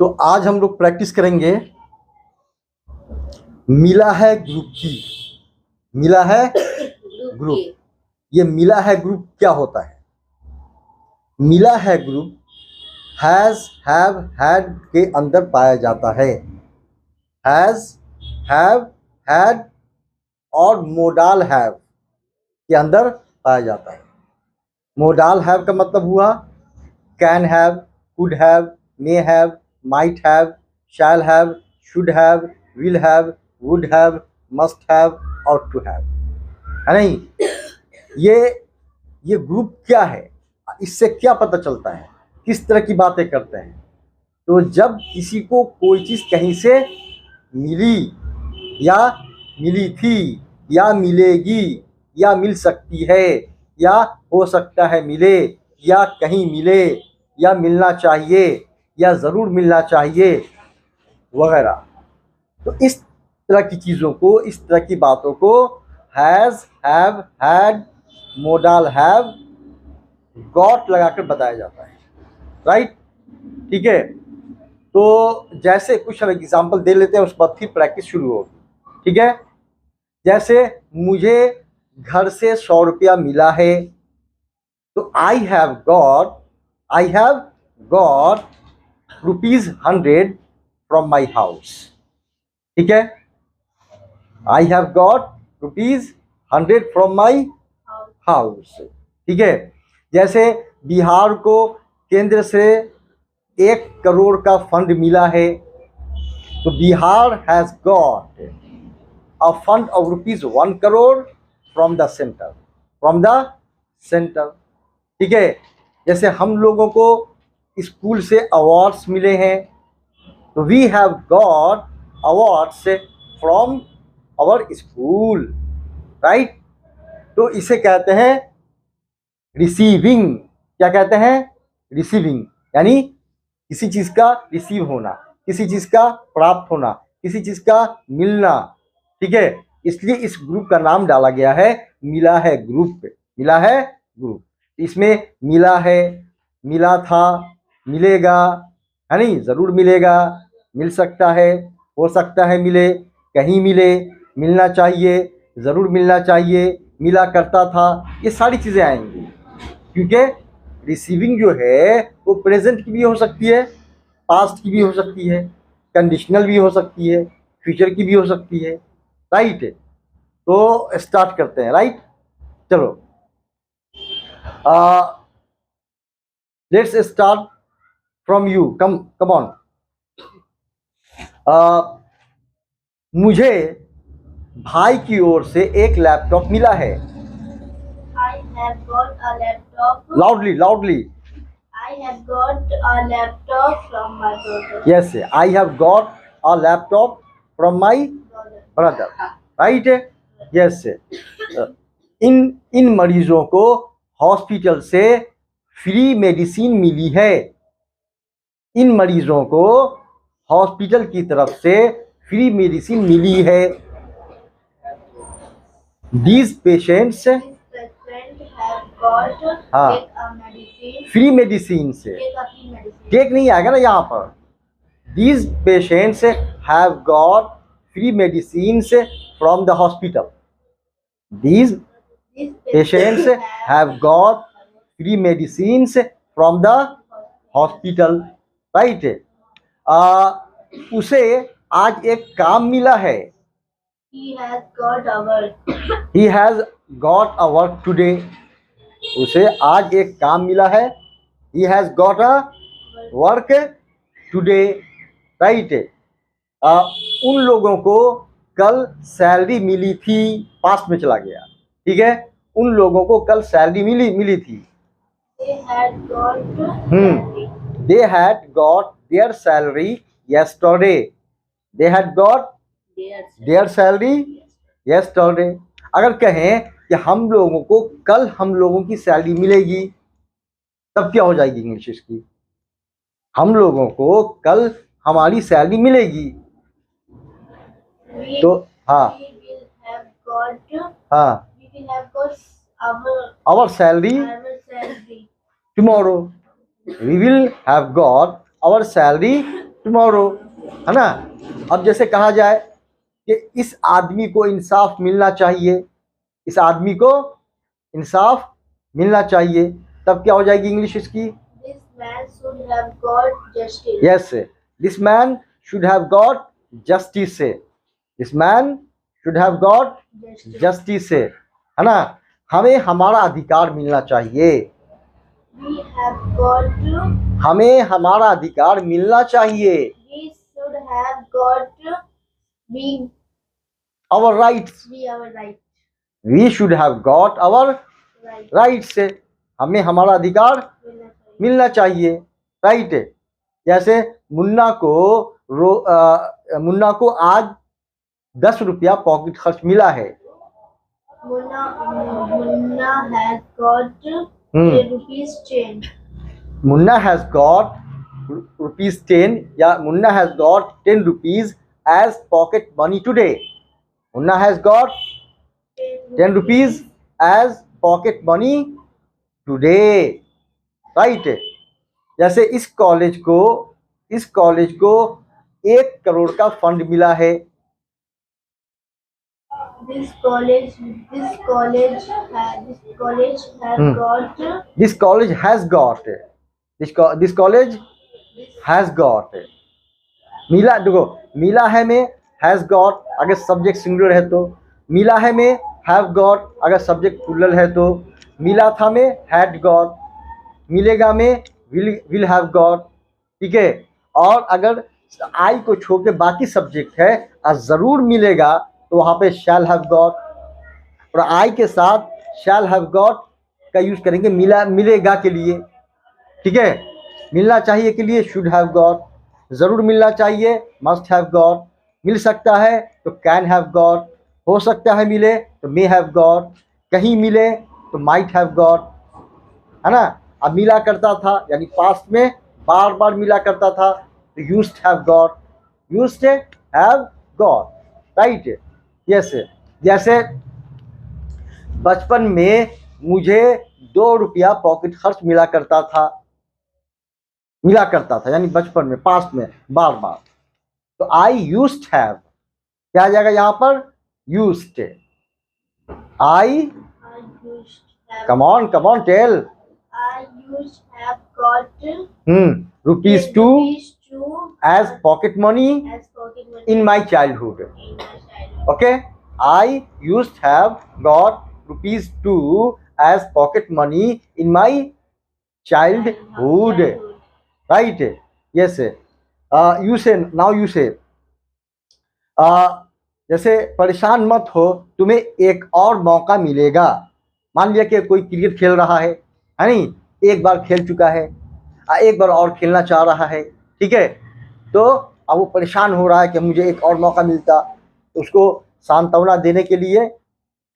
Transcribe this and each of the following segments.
तो आज हम लोग प्रैक्टिस करेंगे मिला है ग्रुप की। मिला है ग्रुप, ये मिला है ग्रुप क्या होता है? मिला है ग्रुप हैज, हैव, हैड के अंदर पाया जाता है। हैज, हैव, हैड और मोडाल हैव के अंदर पाया जाता है। मोडाल हैव का मतलब हुआ can have, could have, may have, might have, shall have, should have, will have, would have, must have और टू हैव, है नहीं? ये ग्रुप क्या है, इससे क्या पता चलता है, किस तरह की बातें करते हैं? तो जब किसी को कोई चीज़ कहीं से मिली या मिली थी या मिलेगी या मिल सकती है या हो सकता है मिले या कहीं मिले या मिलना चाहिए या ज़रूर मिलना चाहिए वगैरह, तो इस तरह की चीज़ों को, इस तरह की बातों को has, have, had, modal have, got लगाकर बताया जाता है। राइट, ठीक है। तो जैसे कुछ हम एग्जाम्पल दे लेते हैं, उस बाद फिर प्रैक्टिस शुरू होगी। ठीक है, जैसे मुझे घर से 100 रुपया मिला है, तो I have got ₹100 from my house. ठीक है, I have got ₹100 from my house. ठीक है, जैसे बिहार को केंद्र से 1 करोड़ का फंड मिला है, तो Bihar has got a fund of ₹1 crore from the centre. ठीक है, जैसे हम लोगों को स्कूल से अवार्ड्स मिले हैं, तो we have got awards from our school. Right, तो इसे कहते हैं रिसीविंग। क्या कहते हैं? रिसीविंग, यानी किसी चीज़ का रिसीव होना, किसी चीज़ का प्राप्त होना, किसी चीज़ का मिलना। ठीक है, इसलिए इस ग्रुप का नाम डाला गया है मिला है ग्रुप। मिला है ग्रुप, इसमें मिला है, मिला था, मिलेगा, है नहीं, ज़रूर मिलेगा, मिल सकता है, हो सकता है मिले, कहीं मिले, मिलना चाहिए, ज़रूर मिलना चाहिए, मिला करता था, ये सारी चीज़ें आएंगी। क्योंकि रिसीविंग जो है वो प्रेजेंट की भी हो सकती है, पास्ट की भी हो सकती है, कंडीशनल भी हो सकती है, फ्यूचर की भी हो सकती है। राइट, तो स्टार्ट करते हैं। राइट, चलो, let's start from you. Come on. मुझे भाई की ओर से एक लैपटॉप मिला है। I have got a laptop. Loudly. I have got a laptop from my brother. Yes, I have got a laptop from my brother. Right? Yes. इन मरीजों को hospital से फ्री मेडिसिन मिली है। इन मरीजों को हॉस्पिटल की तरफ से फ्री मेडिसिन मिली है। These patients have got हाँ, take a medicine. Free medicine से Take a free medicine. Take नहीं आएगा ना यहाँ पर। These patients have got free medicines from the hospital. These patients have got free medicines from the hospital. Right? उसे आज एक काम मिला है। He has got a work. He has got a work today. उसे आज एक काम मिला है। He has got a work today. Right? उन लोगों को कल सैलरी मिली थी, पास्ट में चला गया। ठीक है, उन लोगों को कल सैलरी मिली थी। They had got They had got their salary yesterday. They had got their salary yesterday. अगर कहें कि हम लोगों को कल हम लोगों की सैलरी मिलेगी, तब क्या हो जाएगी इंग्लिश इसकी? हम लोगों को कल हमारी सैलरी मिलेगी। तो हाँ, हाँ, our salary tomorrow. We will have got our salary tomorrow, है ना। अब जैसे कहा जाए कि इस आदमी को इंसाफ मिलना चाहिए, इस आदमी को इंसाफ मिलना चाहिए, तब क्या हो जाएगी इंग्लिश इसकी? This man should have got justice. Yes, this man should have got justice से, this man should have got Justice. Justice से, है ना। हमें हमारा अधिकार मिलना चाहिए, We have got to. हमें हमारा अधिकार मिलना चाहिए, We should have got to be our rights, our right. We should have got our Right. Rights से, हमें हमारा अधिकार मिलना चाहिए, राइट। जैसे मुन्ना को आज 10 रुपया पॉकेट खर्च मिला है। Munna has got Hmm. 10 rupees change. Munna has got ₹10 या Munna has got 10 rupees as pocket money today. Munna has got 10 rupees as pocket money today, right. जैसे इस कॉलेज को 1 करोड़ का फंड मिला है। This college Hmm. has got this college has got मिला, देखो मिला है में हैज गॉट अगर सब्जेक्ट सिंगुलर है तो, मिला है में हैव गॉट अगर सब्जेक्ट प्लूरल है तो, मिला था में हैड गॉट, मिलेगा में विल हैव गॉट, ठीक है। और अगर आई को छोड़ के बाकी सब्जेक्ट है और ज़रूर मिलेगा तो वहाँ पे शैल हैव गॉट, और आई के साथ शैल हैव गॉट का यूज़ करेंगे मिलेगा के लिए, ठीक है। मिलना चाहिए के लिए शुड हैव गॉट, ज़रूर मिलना चाहिए मस्ट हैव गॉट, मिल सकता है तो कैन हैव गॉट, हो सकता है मिले तो मे हैव गॉट, कहीं मिले तो माइट हैव गॉट, है ना। अब मिला करता था यानी पास्ट में बार बार मिला करता था तो used have got, used have got, right. Yes, जैसे बचपन में मुझे 2 रुपया पॉकेट खर्च मिला करता था यानी बचपन में, पास्ट में बार बार, तो आई यूज्ड हैव क्या आ जाएगा यहाँ पर? Used. I come on tell. I used have got rupees 2 as pocket money as pocket money in my childhood, in my childhood. okay, I used have got ₹2 as pocket money in my childhood, right? Yes, you say जैसे परेशान मत हो, तुम्हें एक और मौका मिलेगा। मान लिया कि कोई क्रिकेट खेल रहा है नहीं, एक बार खेल चुका है, एक बार और खेलना चाह रहा है, ठीक है। तो अब वो परेशान हो रहा है कि मुझे एक और मौका मिलता, तो उसको सांत्वना देने के लिए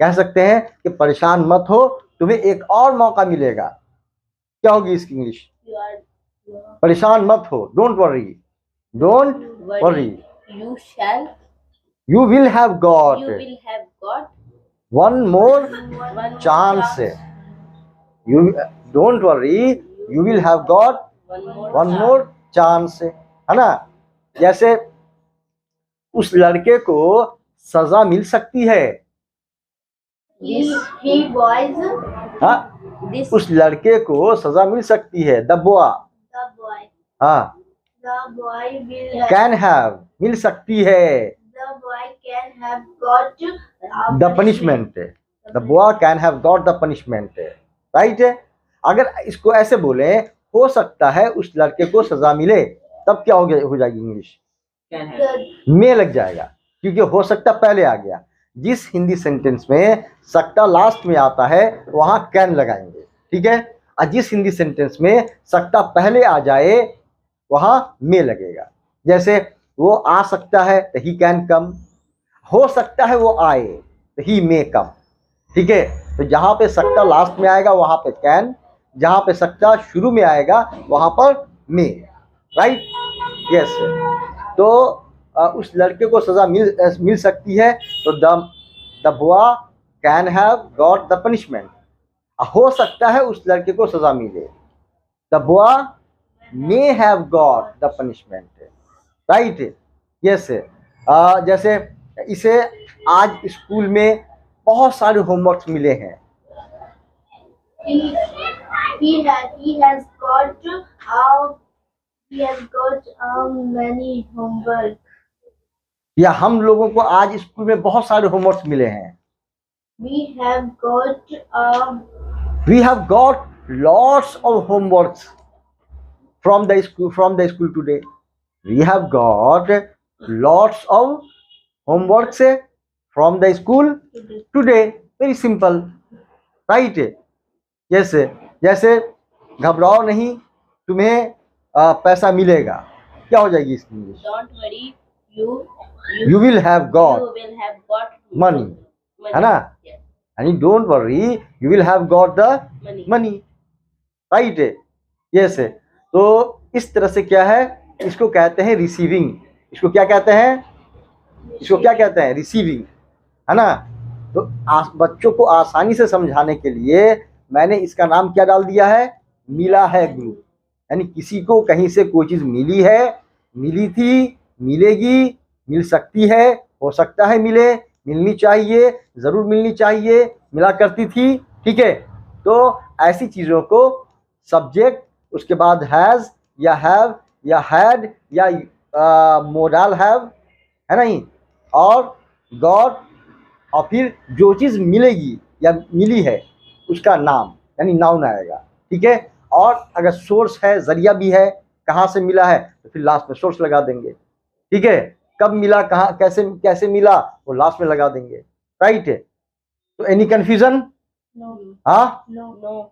कह सकते हैं कि परेशान मत हो, तुम्हें एक और मौका मिलेगा। क्या होगी इसकी इंग्लिश? परेशान मत हो, don't worry, You will have got one more one chance, you don't worry, you will have got one more chance, है ना। जैसे उस लड़के को सजा मिल सकती है, He boys, हाँ, उस लड़के को सजा मिल सकती है, द बॉय, the boy, हाँ, the boy will have, can have मिल सकती है, the boy can have got the punishment, the boy can have got the punishment, right. अगर इसको ऐसे बोले हो सकता है उस लड़के को सजा मिले, तब क्या हो जाएगी इंग्लिश? में लग जाएगा, क्योंकि हो सकता पहले आ गया। जिस हिंदी सेंटेंस में सकता लास्ट में आता है वहां कैन लगाएंगे, ठीक है। और जिस हिंदी सेंटेंस में सकता पहले आ जाए वहां में लगेगा। जैसे वो आ सकता है तो ही कैन कम, हो सकता है वो आए तो ही मे कम, ठीक है। तो जहां पे सकता लास्ट में आएगा वहां पे कैन, जहां पे सकता शुरू में आएगा वहां पर मे, राइट। यस, तो उस लड़के को सजा मिल सकती है, तो the boy can have got the punishment. हो सकता है उस लड़के को सजा मिले, the boy may have got the punishment, right, yes. जैसे इसे आज स्कूल में बहुत सारे होमवर्क मिले हैं। He has got many homework. या हम लोगों को आज स्कूल में बहुत सारे होमवर्क मिले हैं। We have got lots of homeworks from the school today. We have got lots of homeworks from the school today. Very simple, right? yes, जैसे घबराओ नहीं, तुम्हें पैसा मिलेगा, क्या हो जाएगी इसकी English? Don't worry, You will have got you will have got money, है ना? Yes. And don't worry, you will have got the money, right? yes. तो इस तरह से क्या है, इसको कहते हैं रिसीविंग। इसको क्या कहते हैं? इसको क्या कहते हैं? रिसीविंग, है ना? तो बच्चों को आसानी से समझाने के लिए मैंने इसका नाम क्या डाल दिया है? मिला है ग्रुप। यानी किसी को कहीं से कोई चीज मिली है, मिली थी, मिलेगी, मिल सकती है, हो सकता है मिले, मिलनी चाहिए, जरूर मिलनी चाहिए, मिला करती थी, ठीक है? तो ऐसी चीजों को सब्जेक्ट, उसके बाद हैज या हैव या हैड या मोडल हैव, है नहीं, और गॉट, और फिर जो चीज मिलेगी या मिली है उसका नाम यानी नाउन आएगा, ठीक है? और अगर सोर्स है, जरिया भी है, कहाँ से मिला है, तो फिर लास्ट में सोर्स लगा देंगे, ठीक है? कब मिला, कहाँ, कैसे कैसे मिला, वो लास्ट में लगा देंगे, राइट? तो एनी कंफ्यूजन? No. हाँ, No.